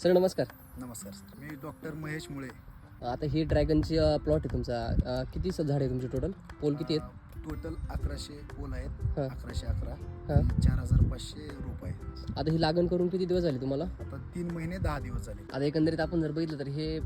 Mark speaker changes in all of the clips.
Speaker 1: Sir नमस्कार.
Speaker 2: नमस्कार sir, मी doctor Mahesh मुळे.
Speaker 1: आता ही ड्रॅगनची प्लॉट आहे तुमचा. किती झाड आहे तुमचे टोटल? पोल किती आहेत?
Speaker 2: टोटल 1100 पोल आहेत.
Speaker 1: हां
Speaker 2: 1111
Speaker 1: हां.
Speaker 2: 4500 रोप आहेत.
Speaker 1: आता ही लागण करून किती दिवस झाले तुम्हाला?
Speaker 2: आता 3 महिने 10 दिवस झाले.
Speaker 1: आता एकंदरीत आपण जर बघितलं तर हे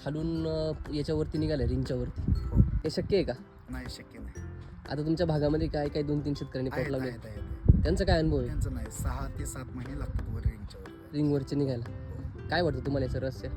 Speaker 1: खालून याच्यावरती निघाले रिंगच्या वरती.
Speaker 2: हो,
Speaker 1: हे शक्य आहे का?
Speaker 2: नाही शक्य नाही.
Speaker 1: आता तुमच्या भागामध्ये काय काय 2-3 शेतकऱ्यांनी प्लॉट
Speaker 2: आहेत
Speaker 1: लावले,
Speaker 2: आहेत आहेत.
Speaker 1: त्यांचा काय अनुभव आहे
Speaker 2: त्यांचं नाही 6 ते 7 महिने लागतात वर रेंजच्या वर.
Speaker 1: रिंगवरचे निघायला? काय वाटतं तुम्हाला याचं रहस्य?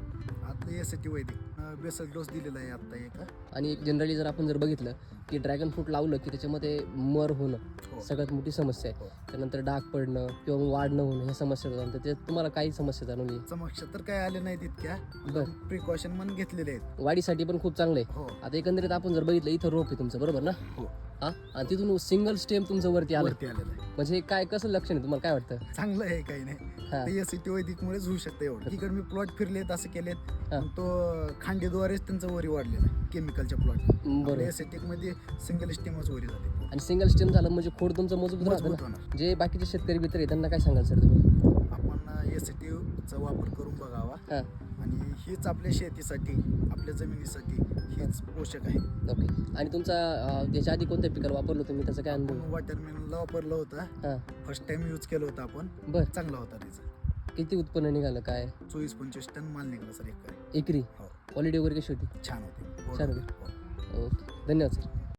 Speaker 2: आता यासाठी वैदिक बेसल डोस दिलेला आहे आता एक.
Speaker 1: आणि जनरली जर आपण बघितलं की ड्रॅगन फ्रूट लावलं की त्याच्यामध्ये मर होणं
Speaker 2: हो.
Speaker 1: सगळ्यात मोठी समस्या आहे.
Speaker 2: हो.
Speaker 1: त्यानंतर डाग पडणं किंवा वाढ न होणं ह्या समस्या होतात. तर ते तुम्हाला काही समस्या जाणवली?
Speaker 2: समक्ष तर काय आले नाहीत इतक्या.
Speaker 1: बरं.
Speaker 2: प्रिकॉशन म्हणून घेतलेले आहेत.
Speaker 1: वाढीसाठी पण खूप चांगलं आहे.
Speaker 2: हो
Speaker 1: आता एकंदरीत आपण जर बघितलं इथं रोप आहे तुमचं, बरोबर ना?
Speaker 2: हो,
Speaker 1: हा, आणि तिथून सिंगल स्टेम तुमचं वरती आलं,
Speaker 2: वरती आलेलं आहे.
Speaker 1: म्हणजे काय कसं लक्षण आहे तुम्हाला काय वाटतं?
Speaker 2: चांगलं आहे, काही नाही.
Speaker 1: हा.
Speaker 2: ते एसीटी वैदिकमुळेच होऊ शकतं एवढं. इकडे मी प्लॉट फिरलेत असं केलेत.
Speaker 1: हा.
Speaker 2: पण तो खांडीद्वारेच त्यांचं वरी वाढलेलं आहे केमिकलच्या प्लॉट.
Speaker 1: बरोबर.
Speaker 2: एसीटिक मध्ये सिंगल स्टेमच वरी जाते.
Speaker 1: आणि सिंगल स्टेम झालं म्हणजे खोड तुमचं मजबूत राहतं
Speaker 2: मजबूत
Speaker 1: ना.
Speaker 2: होणार.
Speaker 1: जे बाकीचे शेतकरी मित्र आहेत त्यांना काय सांगाल सर तुम्ही?
Speaker 2: आपण एसीटीचा वापर करून बघावा.
Speaker 1: हां
Speaker 2: आणि हीच आपल्या शेतीसाठी, आपल्या जमिनीसाठी हीच पोषक आहे.
Speaker 1: ओके. आणि तुमचा त्याच्या आधी कोणत्या पिकाला वापरलं तुम्ही, त्याचा काय अनुभव?
Speaker 2: आपण वॉटरमेलनला वापरलं होतं.
Speaker 1: हां
Speaker 2: फर्स्ट टाइम यूज केलं होतं आपण.
Speaker 1: बरं.
Speaker 2: चांगला होता त्याचा.
Speaker 1: किती उत्पन्न निघालं काय?
Speaker 2: 24-25 टन माल निघाला सर एक.
Speaker 1: एकरी
Speaker 2: हो,
Speaker 1: क्वालिटी वगैरे कशी होती?
Speaker 2: छान होते.
Speaker 1: छान होते.
Speaker 2: हो.
Speaker 1: ओके, धन्यवाद सर.